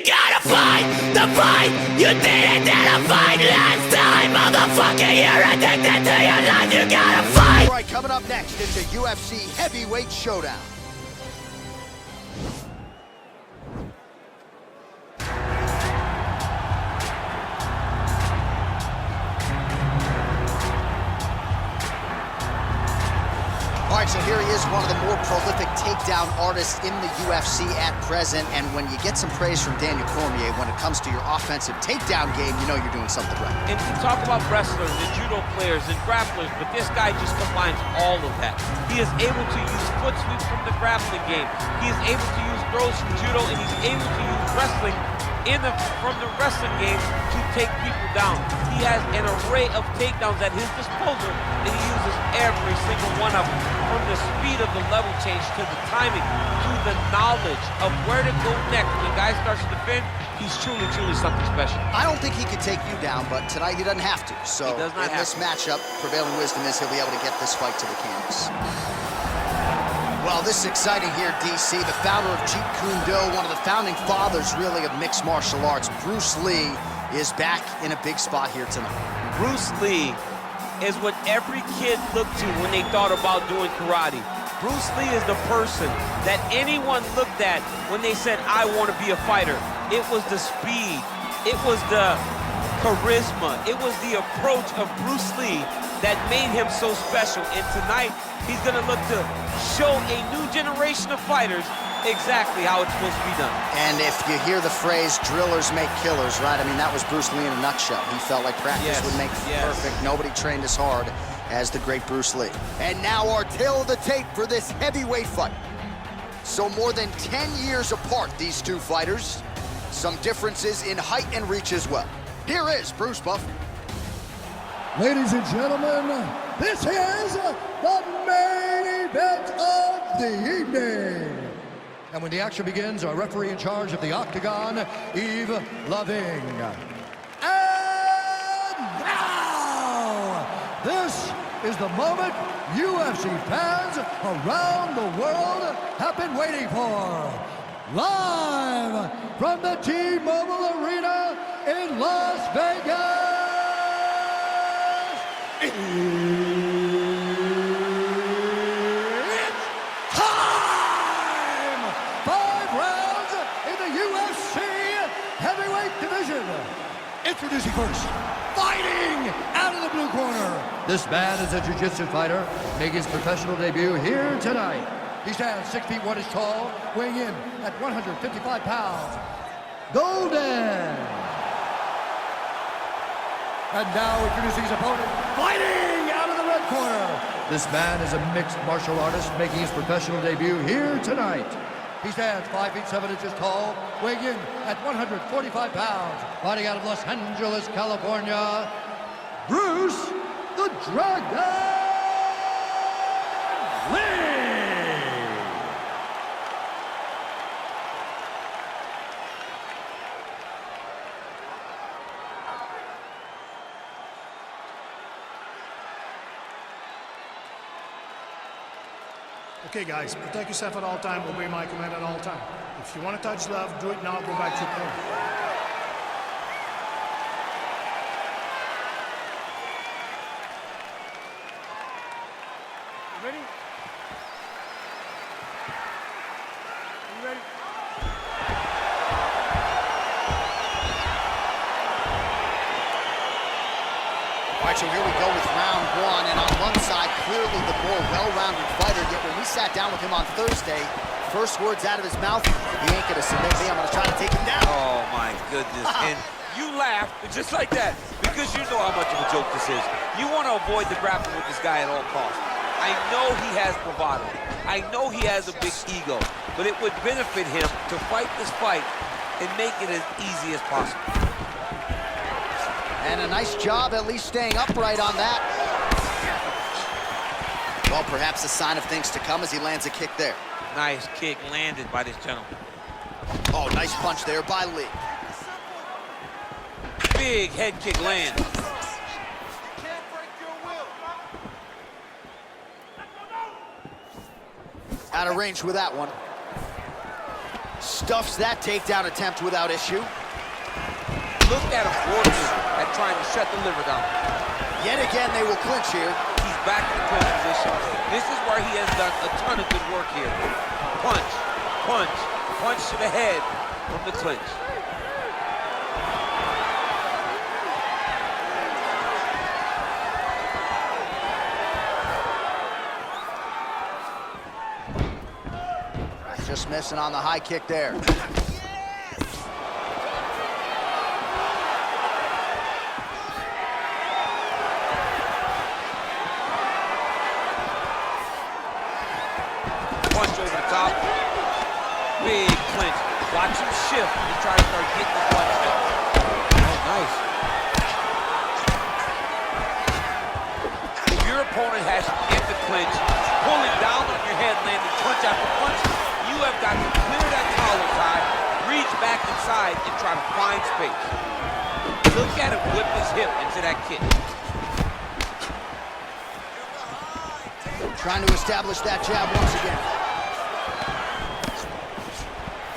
Gotta fight the fight you didn't fight last time, motherfucker. You're addicted to your life. You gotta fight. All right, coming up next, it's a UFC heavyweight showdown. All right, so here he is, one of the more prolific takedown artists in the UFC at present. And when you get some praise from Daniel Cormier, when it comes to your offensive takedown game, you know you're doing something right. And you talk about wrestlers and judo players and grapplers, but this guy just combines all of that. He is able to use foot sweeps from the grappling game. He is able to use throws from judo, and he's able to use wrestling from the wrestling game to take people down. He has an array of takedowns at his disposal, and he uses every single one of them. From the speed of the level change, to the timing, to the knowledge of where to go next. When the guy starts to defend, he's truly, truly something special. I don't think he could take you down, but tonight he doesn't have to. So in this matchup, prevailing wisdom is he'll be able to get this fight to the canvas. Well, this is exciting here, DC. The founder of Jeet Kune Do, one of the founding fathers, really, of mixed martial arts, Bruce Lee, is back in a big spot here tonight. Bruce Lee is what every kid looked to when they thought about doing karate. Bruce Lee is the person that anyone looked at when they said, I want to be a fighter. It was the speed, it was the charisma, it was the approach of Bruce Lee that made him so special. And tonight, he's gonna look to show a new generation of fighters exactly how it's supposed to be done. And if you hear the phrase, drillers make killers, right? I mean, that was Bruce Lee in a nutshell. He felt like practice would make perfect. Nobody trained as hard as the great Bruce Lee. And now our tale of the tape for this heavyweight fight. So more than 10 years apart, these two fighters. Some differences in height and reach as well. Here is Bruce Buffer. Ladies and gentlemen, this is the main event of the evening. And when the action begins, our referee in charge of the octagon, Yves Loving. And now, this is the moment UFC fans around the world have been waiting for. Live from the T-Mobile Arena in Las Vegas. It's time! 5 rounds in the UFC heavyweight division. Introducing first, fighting out of the blue corner. This man is a jiu-jitsu fighter, making his professional debut here tonight. He stands 6 feet 1 inches tall, weighing in at 155 pounds. Golden. And now introducing his opponent, fighting out of the red corner. This man is a mixed martial artist making his professional debut here tonight. He stands 5 feet 7 inches tall, weighing in at 145 pounds. Fighting out of Los Angeles, California, Bruce the Dragon Lee. Okay, guys, protect yourself at all time, obey my command at all time. If you want to touch love, do it now, go back to your corner. You ready? You ready? All right, so here we go with round 1, and on one side, clearly the more well-rounded fighter, yet when we sat down with him on Thursday, first words out of his mouth, he ain't gonna submit me, I'm gonna try to take him down. Oh my goodness, and you laugh just like that, because you know how much of a joke this is. You want to avoid the grappling with this guy at all costs. I know he has bravado, I know he has a big ego, but it would benefit him to fight this fight and make it as easy as possible. And a nice job at least staying upright on that. Well, perhaps a sign of things to come as he lands a kick there. Nice kick landed by this gentleman. Oh, nice punch there by Lee. Big head kick land. Out of range with that one. stuffs that takedown attempt without issue. Look at him working at trying to shut the liver down. Yet again, they will clinch here. He's back in the clinch position. This is where he has done a ton of good work here. Punch, punch, punch to the head from the clinch. Just missing on the high kick there. Punch over the top. Big clinch. Watch him shift and try to start getting the punch out. Oh, nice. If your opponent has you in the clinch, pulling down on your head, landing punch after punch, you have got to clear that collar tie, reach back inside, and try to find space. Look at him whip his hip into that kick. Trying to establish that jab once again.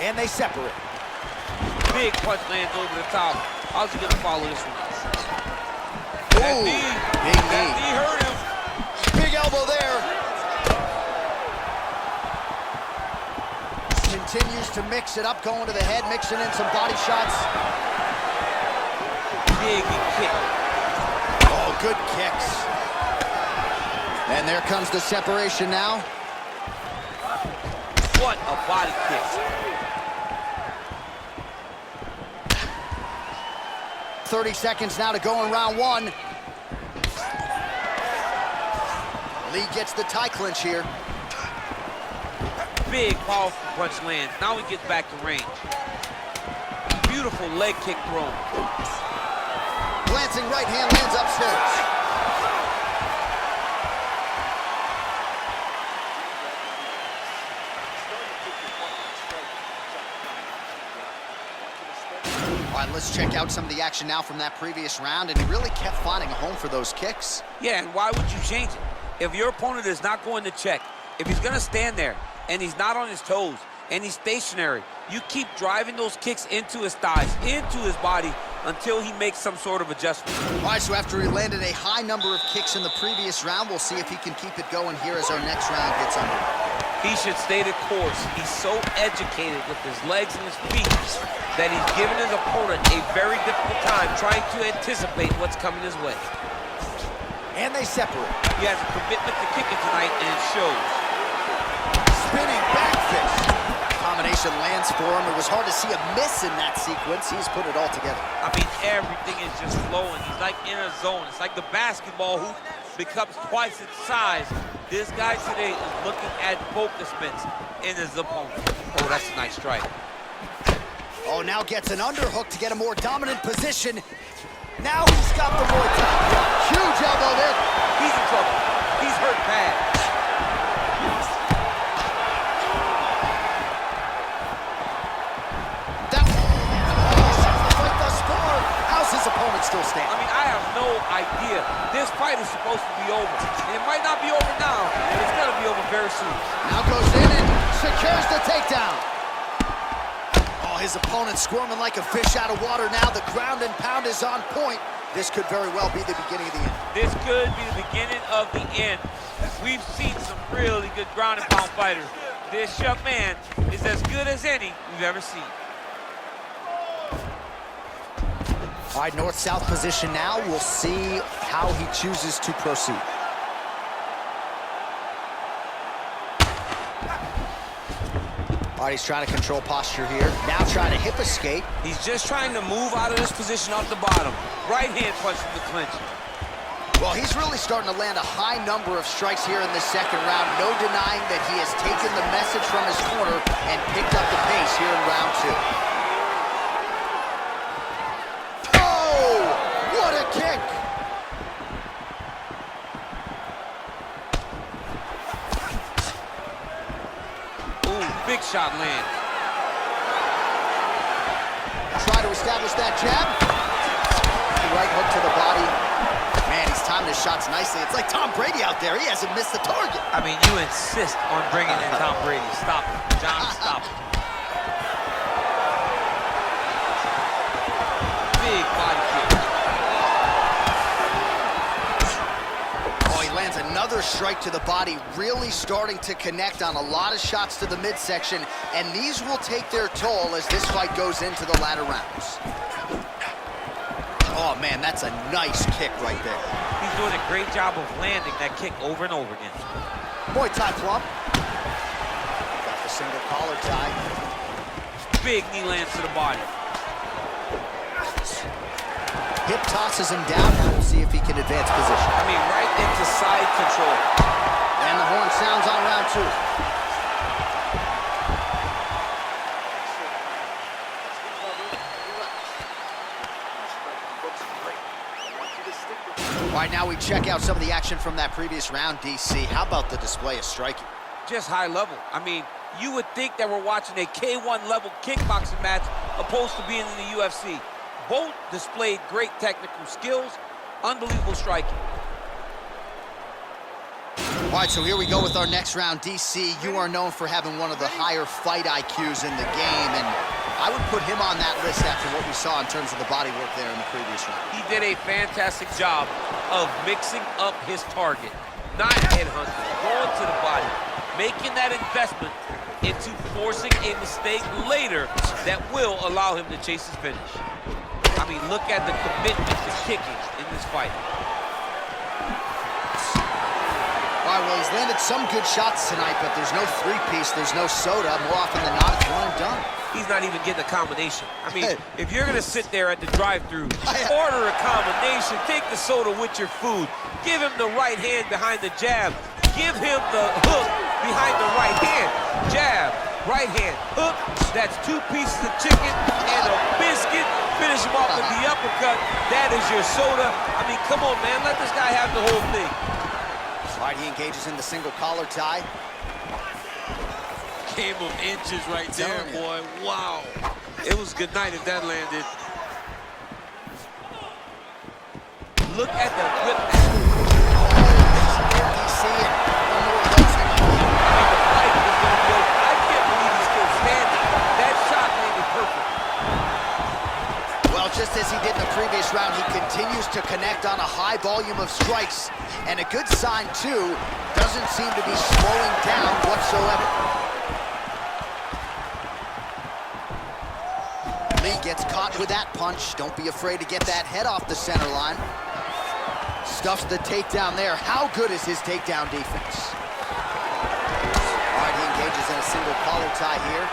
And they separate. Big punch lands over the top. How's he gonna follow this one? That Ooh, knee. big That knee. knee hurt him. Big elbow there. Continues to mix it up, going to the head, mixing in some body shots. Big kick. Oh, good kicks. And there comes the separation now. What a body kick. 30 seconds now to go in round one. Lee gets the tie clinch here. Big, powerful punch lands. Now he gets back to range. Beautiful leg kick thrown. Glancing right hand lands upstairs. All right, let's check out some of the action now from that previous round, and he really kept finding a home for those kicks. Yeah, and why would you change it? If your opponent is not going to check, if he's going to stand there and he's not on his toes and he's stationary, you keep driving those kicks into his thighs, into his body, until he makes some sort of adjustment. All right, so after he landed a high number of kicks in the previous round, we'll see if he can keep it going here as our next round gets underway. He should stay the course. He's so educated with his legs and his feet that he's giving his opponent a very difficult time trying to anticipate what's coming his way. And they separate. He has a commitment to kicking tonight, and it shows. Spinning back fist. Combination lands for him. It was hard to see a miss in that sequence. He's put it all together. I mean, everything is just flowing. He's like in a zone. It's like the basketball hoop becomes twice its size. This guy today is looking at focus mitts in his opponent. Oh, that's a nice strike. Oh, now gets an underhook to get a more dominant position. Now he's got the Muay Thai. Huge elbow there. He's in trouble. He's hurt bad. That sends the fight thus far. How's his opponent still standing? I mean, I have no idea. This fight is supposed to be over. And it might not be over now, but it's going to be over very soon. Now goes in and secures the takedown. Oh, his opponent squirming like a fish out of water now. The ground and pound is on point. This could very well be the beginning of the end. This could be the beginning of the end. We've seen some really good ground and pound fighters. This young man is as good as any we've ever seen. All right, north-south position now. We'll see how he chooses to proceed. All right, he's trying to control posture here. Now trying to hip escape. He's just trying to move out of this position off the bottom. Right hand punch from the clinch. Well, he's really starting to land a high number of strikes here in this second round. No denying that he has taken the message from his corner and picked up the pace here in round two. Oh, what a kick! Big shot land. Try to establish that jab. Right hook to the body. Man, he's timing his shots nicely. It's like Tom Brady out there. He hasn't missed the target. I mean, you insist on bringing in Tom Brady. Stop it. John, stop it. Another strike to the body, really starting to connect on a lot of shots to the midsection, and these will take their toll as this fight goes into the latter rounds. Oh man, that's a nice kick right there. He's doing a great job of landing that kick over and over again. Muay Thai plump. Got the single collar tie. Big knee lands to the body. Hip tosses him down. Now we'll see if he can advance position. I mean, right into side control. And the horn sounds on round 2. All right, now we check out some of the action from that previous round, DC. How about the display of striking? Just high level. I mean, you would think that we're watching a K1 level kickboxing match opposed to being in the UFC. Both displayed great technical skills, unbelievable striking. All right, so here we go with our next round. DC, you are known for having one of the higher fight IQs in the game, and I would put him on that list after what we saw in terms of the body work there in the previous round. He did a fantastic job of mixing up his target, not headhunting, going to the body, making that investment into forcing a mistake later that will allow him to chase his finish. I mean, look at the commitment to kicking in this fight. All right, well, he's landed some good shots tonight, but there's no three-piece, there's no soda. More often than not, it's one and done. He's not even getting a combination. I mean, if you're going to sit there at the drive-thru, order a combination, take the soda with your food, give him the right hand behind the jab, give him the hook behind the right hand, jab, right hand, hook. That's 2 pieces of chicken and a biscuit. Finish him off with the uppercut. That is your soda. I mean, come on, man. Let this guy have the whole thing. All right, he engages in the single collar tie. Game of inches right there, boy. Wow. It was good night if that landed. Look at the whip. I can't believe he's still standing. That shot landed perfect. Well, just as he did in the previous round, he continues to connect on a high volume of strikes. And a good sign, too, doesn't seem to be slowing down whatsoever. Lee gets caught with that punch. Don't be afraid to get that head off the center line. Stuffs the takedown there. How good is his takedown defense? All right, he engages in a single collar tie here.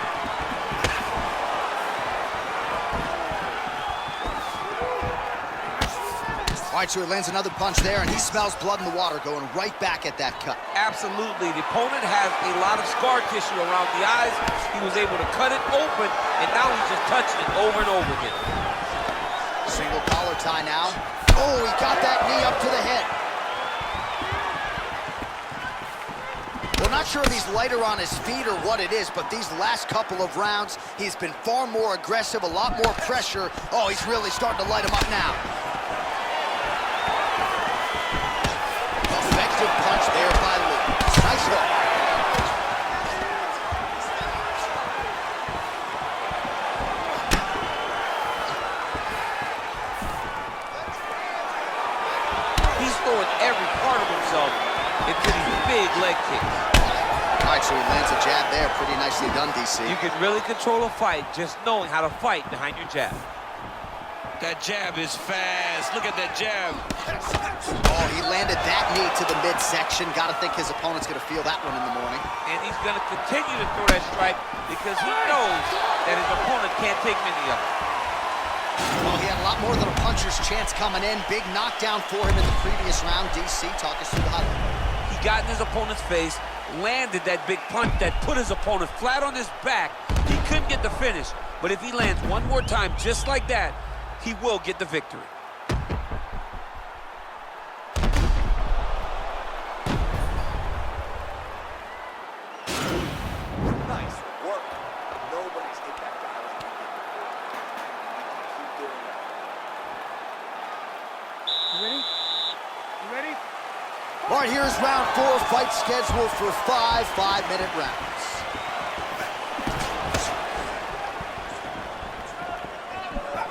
All right, so he lands another punch there, and he smells blood in the water, going right back at that cut. Absolutely. The opponent has a lot of scar tissue around the eyes. He was able to cut it open, and now he's just touching it over and over again. Single collar tie now. Oh, he got that knee up to the head. Well, not sure if he's lighter on his feet or what it is, but these last couple of rounds, he's been far more aggressive, a lot more pressure. Oh, he's really starting to light him up now. Effective punch there by Lee. Nice hook. He's throwing every part of himself into these big leg kicks. All right, so he lands a jab there. Pretty nicely done, DC. You can really control a fight just knowing how to fight behind your jab. That jab is fast. Look at that jab. Oh, he landed that knee to the midsection. Got to think his opponent's going to feel that one in the morning. And he's going to continue to throw that strike because he knows that his opponent can't take many of them. Well, he had a lot more than a puncher's chance coming in. Big knockdown for him in the previous round. DC, talk us through the highlight. He got in his opponent's face, landed that big punch that put his opponent flat on his back. He couldn't get the finish, but if he lands one more time just like that, he will get the victory. Nice work. Nobody's hit that guy. Keep doing that. You ready? You ready? All right, here's round 4. Fight scheduled for 5 5-minute rounds.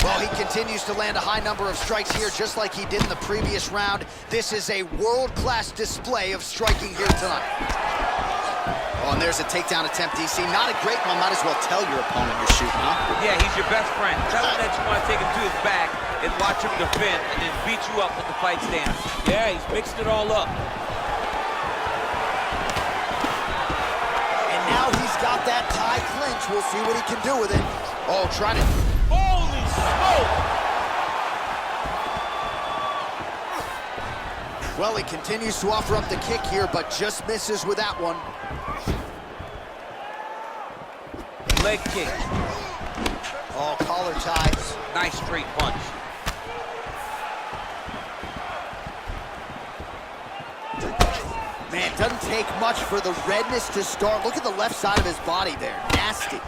Well, Oh, he continues to land a high number of strikes here, just like he did in the previous round. This is a world-class display of striking here tonight. Oh, and there's a takedown attempt, DC. Not a great one. Might as well tell your opponent you're shooting, huh? Yeah, he's your best friend. Tell him that you want to take him to his back and watch him defend and then beat you up when the fight stands. Yeah, he's mixed it all up. And now he's got that tie clinch. We'll see what he can do with it. Oh, trying to... Holy smoke! Well, he continues to offer up the kick here, but just misses with that one. Leg kick. Oh, collar ties. Nice straight punch. Man, doesn't take much for the redness to start. Look at the left side of his body there. Nasty.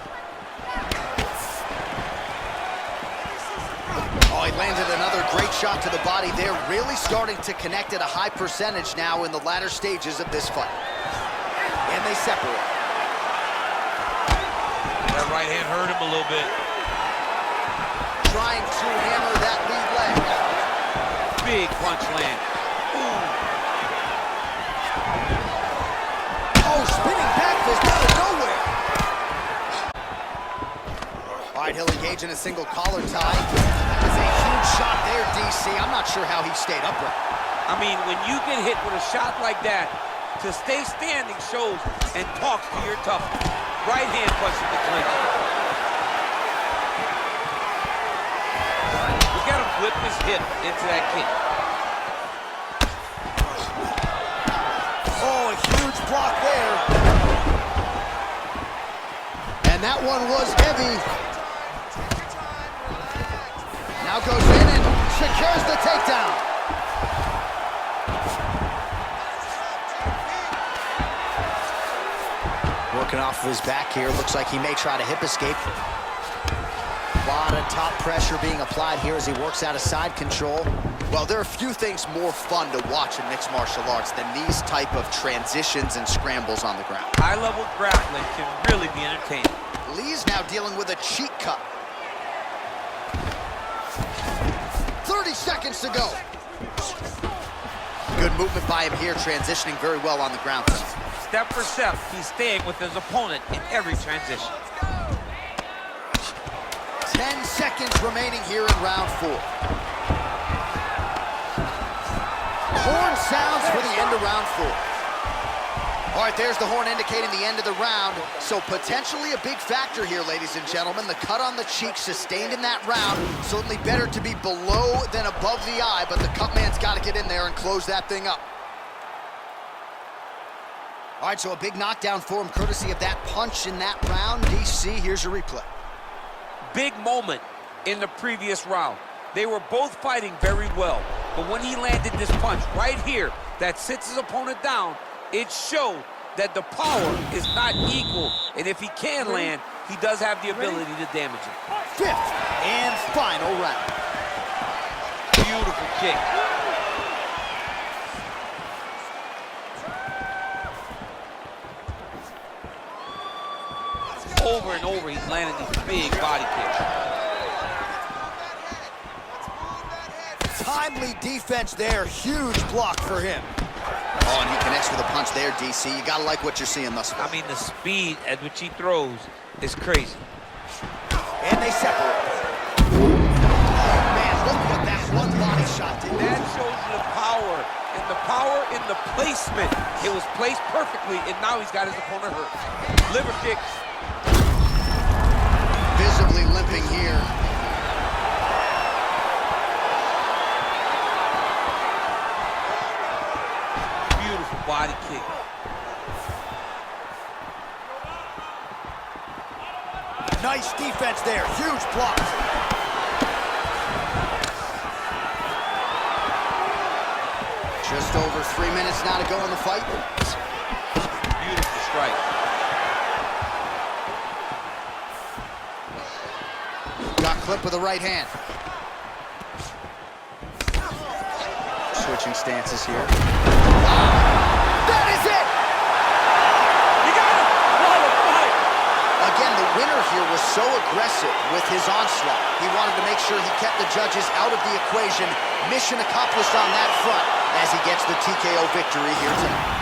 Oh, he landed another great shot to the body there. Really starting to connect at a high percentage now in the latter stages of this fight. And they separate. That right hand hurt him a little bit. Trying to hammer that lead leg. Big punch land. Oh, spinning back fist out of nowhere. All right, he'll engage in a single collar tie. That was a huge shot there, DC. I'm not sure how he stayed upright. I mean, when you get hit with a shot like that, to stay standing shows and talks to your toughness. Right hand punch in the clinch. Look at him whip his hip into that kick. Oh, a huge block there. And that one was heavy. Now goes in and secures the takedown. Working off of his back here. Looks like he may try to hip escape. A lot of top pressure being applied here as he works out of side control. Well, there are few things more fun to watch in mixed martial arts than these type of transitions and scrambles on the ground. High-level grappling can really be entertaining. Lee's now dealing with a cheat cut. 30 seconds to go. Good movement by him here, transitioning very well on the ground. Step for step, he's staying with his opponent in every transition. 10 seconds remaining here in round 4. Horn sounds for the end of round 4. All right, there's the horn indicating the end of the round. So potentially a big factor here, ladies and gentlemen. The cut on the cheek sustained in that round. Certainly better to be below than above the eye, but the cut man's got to get in there and close that thing up. All right, so a big knockdown for him, courtesy of that punch in that round. DC, here's your replay. Big moment in the previous round. They were both fighting very well, but when he landed this punch right here that sits his opponent down, it showed that the power is not equal, and if he can land, he does have the ability to damage it. 5th and final round. Beautiful kick. Over and over, he's landing these big body kicks. Timely defense there, huge block for him. Oh, and he connects with a punch there, DC. You gotta like what you're seeing thus far. I mean, the speed at which he throws is crazy. And they separate. Oh, man, look what that one body shot did. That shows you the power, and the power in the placement. It was placed perfectly, and now he's got his opponent hurt. Liver kick. Visibly limping here. Beautiful body kick. Nice defense there, huge block. Just over 3 minutes now to go in the fight. Beautiful strike. Got clipped with the right hand. Switching stances here. That is it! You got it! What a fight! Again, the winner here was so aggressive with his onslaught. He wanted to make sure he kept the judges out of the equation. Mission accomplished on that front as he gets the TKO victory here tonight.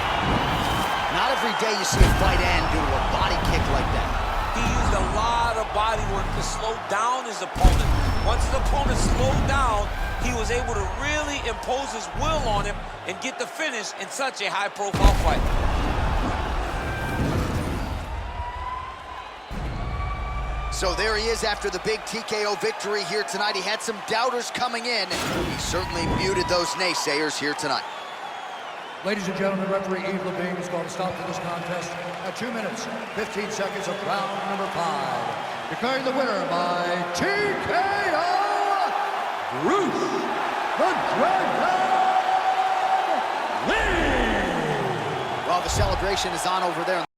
Not every day you see a fight end due to a body kick like that. He used a lot of body work to slow down his opponent. Once his opponent slowed down, he was able to really impose his will on him and get the finish in such a high-profile fight. So there he is after the big TKO victory here tonight. He had some doubters coming in. He certainly muted those naysayers here tonight. Ladies and gentlemen, referee Yves Levine is going to stop to this contest at 2 minutes, 15 seconds of round number 5. Declaring the winner by TKO, Bruce the Dragon Lee! Well, the celebration is on over there.